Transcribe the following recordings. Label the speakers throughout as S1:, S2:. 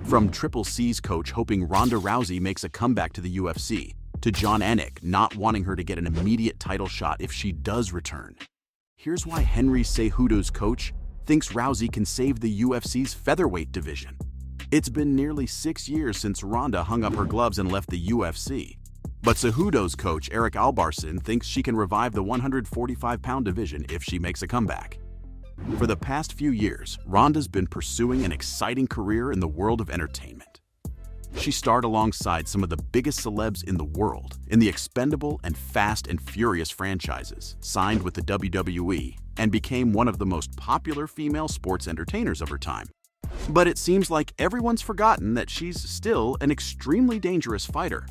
S1: From Triple C's coach hoping Ronda Rousey makes a comeback to the UFC, to John Anik not wanting her to get an immediate title shot if she does return. Here's why Henry Cejudo's coach thinks Rousey can save the UFC's featherweight division. It's been nearly 6 years since Ronda hung up her gloves and left the UFC. But Cejudo's coach Eric Albarson thinks she can revive the 145-pound division if she makes a comeback. For the past few years, Ronda's been pursuing an exciting career in the world of entertainment. She starred alongside some of the biggest celebs in the world in the Expendable and Fast and Furious franchises, signed with the WWE, and became one of the most popular female sports entertainers of her time. But it seems like everyone's forgotten that she's still an extremely dangerous fighter.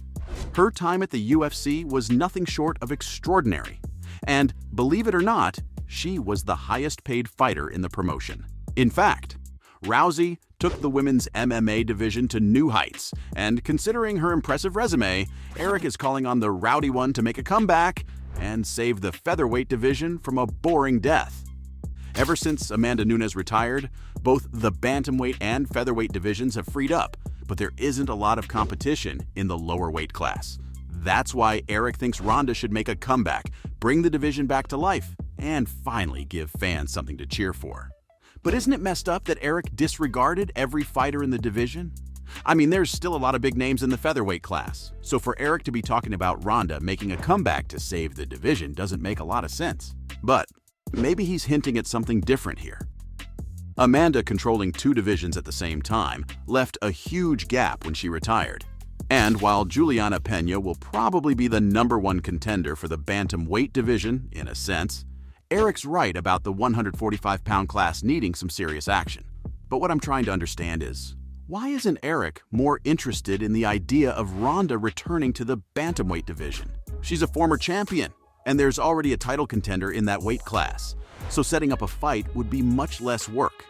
S1: Her time at the UFC was nothing short of extraordinary. And, believe it or not, she was the highest-paid fighter in the promotion. In fact, Rousey took the women's MMA division to new heights, and considering her impressive resume, Eric is calling on the rowdy one to make a comeback and save the featherweight division from a boring death. Ever since Amanda Nunes retired, both the bantamweight and featherweight divisions have freed up, but there isn't a lot of competition in the lower weight class. That's why Eric thinks Ronda should make a comeback, bring the division back to life, and finally give fans something to cheer for. But isn't it messed up that Eric disregarded every fighter in the division? I mean, there's still a lot of big names in the featherweight class, so for Eric to be talking about Ronda making a comeback to save the division doesn't make a lot of sense. But maybe he's hinting at something different here. Amanda controlling 2 divisions at the same time left a huge gap when she retired. And while Juliana Pena will probably be the #1 contender for the bantamweight division, in a sense, Eric's right about the 145-pound class needing some serious action. But what I'm trying to understand is, why isn't Eric more interested in the idea of Ronda returning to the bantamweight division? She's a former champion, and there's already a title contender in that weight class, so setting up a fight would be much less work.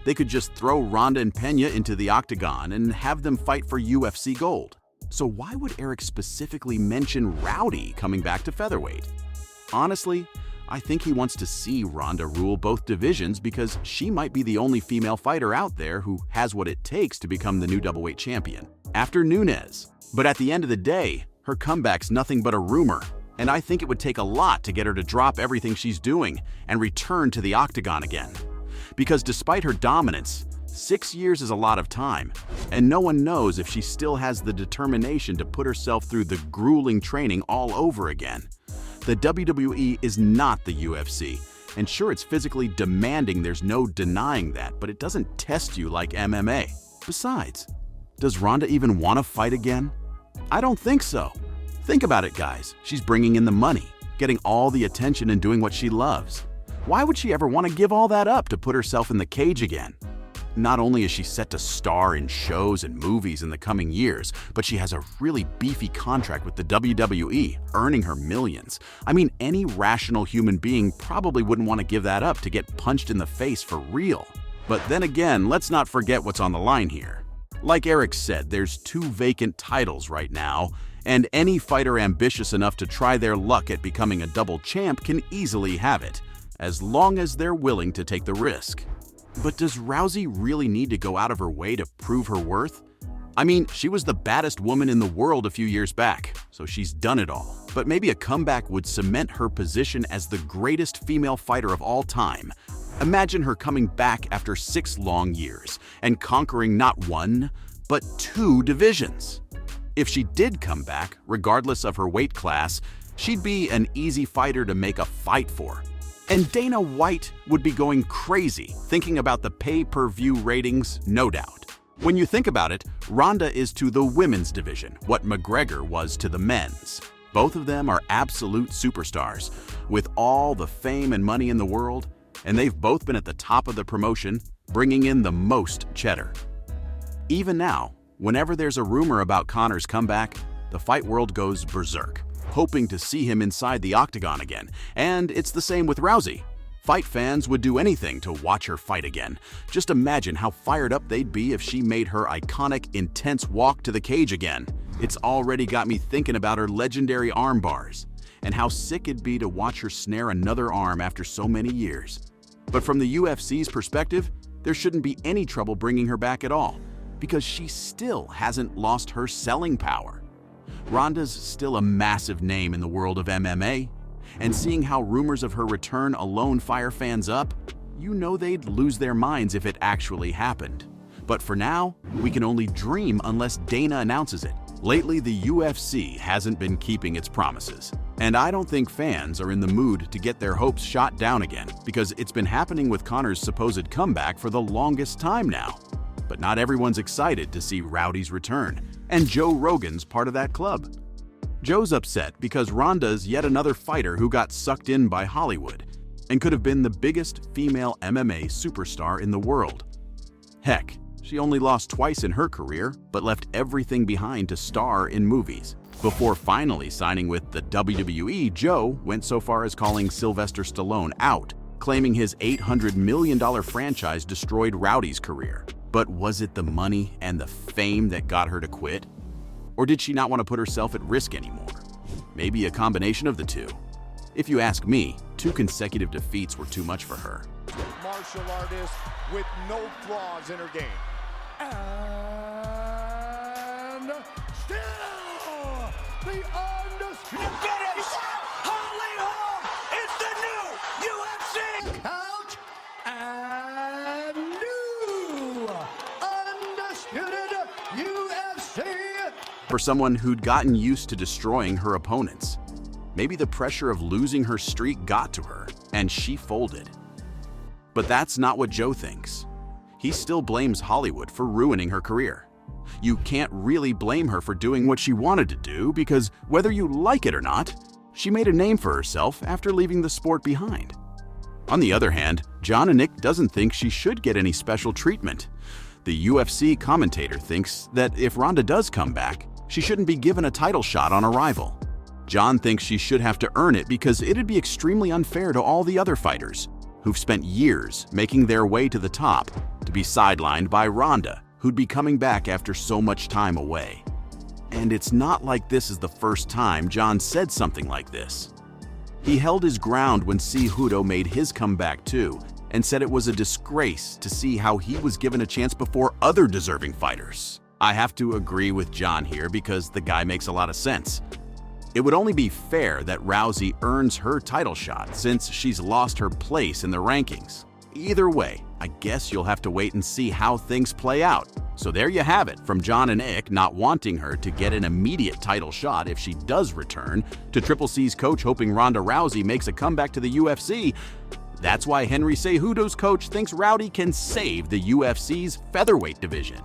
S1: They could just throw Ronda and Pena into the octagon and have them fight for UFC gold. So why would Eric specifically mention Rowdy coming back to featherweight? Honestly, I think he wants to see Ronda rule both divisions because she might be the only female fighter out there who has what it takes to become the new doubleweight champion, after Nunes. But at the end of the day, her comeback's nothing but a rumor, and I think it would take a lot to get her to drop everything she's doing and return to the octagon again. Because despite her dominance, 6 years is a lot of time, and no one knows if she still has the determination to put herself through the grueling training all over again. The WWE is not the UFC, and sure, it's physically demanding, there's no denying that, but it doesn't test you like MMA. Besides, does Ronda even want to fight again? I don't think so. Think about it, guys. She's bringing in the money, getting all the attention and doing what she loves. Why would she ever want to give all that up to put herself in the cage again? Not only is she set to star in shows and movies in the coming years, but she has a really beefy contract with the WWE, earning her millions. I mean, any rational human being probably wouldn't want to give that up to get punched in the face for real. But then again, let's not forget what's on the line here. Like Eric said, there's 2 vacant titles right now, and any fighter ambitious enough to try their luck at becoming a double champ can easily have it, as long as they're willing to take the risk. But does Rousey really need to go out of her way to prove her worth? I mean, she was the baddest woman in the world a few years back, so she's done it all. But maybe a comeback would cement her position as the greatest female fighter of all time. Imagine her coming back after 6 long years and conquering not 1, but 2 divisions. If she did come back, regardless of her weight class, she'd be an easy fighter to make a fight for. And Dana White would be going crazy thinking about the pay-per-view ratings, no doubt. When you think about it, Ronda is to the women's division what McGregor was to the men's. Both of them are absolute superstars, with all the fame and money in the world, and they've both been at the top of the promotion, bringing in the most cheddar. Even now, whenever there's a rumor about Conor's comeback, the fight world goes berserk, hoping to see him inside the octagon again. And it's the same with Rousey. Fight fans would do anything to watch her fight again. Just imagine how fired up they'd be if she made her iconic, intense walk to the cage again. It's already got me thinking about her legendary arm bars, and how sick it'd be to watch her snare another arm after so many years. But from the UFC's perspective, there shouldn't be any trouble bringing her back at all. because she still hasn't lost her selling power. Ronda's still a massive name in the world of MMA, and seeing how rumors of her return alone fire fans up, you know they'd lose their minds if it actually happened. But for now, we can only dream unless Dana announces it. Lately, the UFC hasn't been keeping its promises, and I don't think fans are in the mood to get their hopes shot down again, because it's been happening with Conor's supposed comeback for the longest time now. But not everyone's excited to see Rowdy's return, and Joe Rogan's part of that club. Joe's upset because Ronda's yet another fighter who got sucked in by Hollywood and could have been the biggest female MMA superstar in the world. Heck, she only lost twice in her career, but left everything behind to star in movies. Before finally signing with the WWE, Joe went so far as calling Sylvester Stallone out, claiming his $800 million franchise destroyed Rowdy's career. But was it the money and the fame that got her to quit? Or did she not want to put herself at risk anymore? Maybe a combination of the two. If you ask me, 2 consecutive defeats were too much for her.
S2: Martial artist with no flaws in her game. And still the undisputed finish. Holly Holm is the new UFC couch and new undisputed UFC.
S1: For someone who'd gotten used to destroying her opponents, maybe the pressure of losing her streak got to her and she folded. But that's not what Joe thinks. He still blames Hollywood for ruining her career. You can't really blame her for doing what she wanted to do because whether you like it or not, she made a name for herself after leaving the sport behind. On the other hand, Jon Anik doesn't think she should get any special treatment. The UFC commentator thinks that if Ronda does come back, she shouldn't be given a title shot on arrival. Jon thinks she should have to earn it because it'd be extremely unfair to all the other fighters who've spent years making their way to the top to be sidelined by Ronda, who'd be coming back after so much time away. And it's not like this is the first time Jon said something like this. He held his ground when Cejudo made his comeback too, and said it was a disgrace to see how he was given a chance before other deserving fighters. I have to agree with Jon here because the guy makes a lot of sense. It would only be fair that Rousey earns her title shot since she's lost her place in the rankings. Either way, I guess you'll have to wait and see how things play out. So there you have it, from Jon Anik not wanting her to get an immediate title shot if she does return, to Triple C's coach hoping Ronda Rousey makes a comeback to the UFC. That's why Henry Cejudo's coach thinks Rowdy can save the UFC's featherweight division.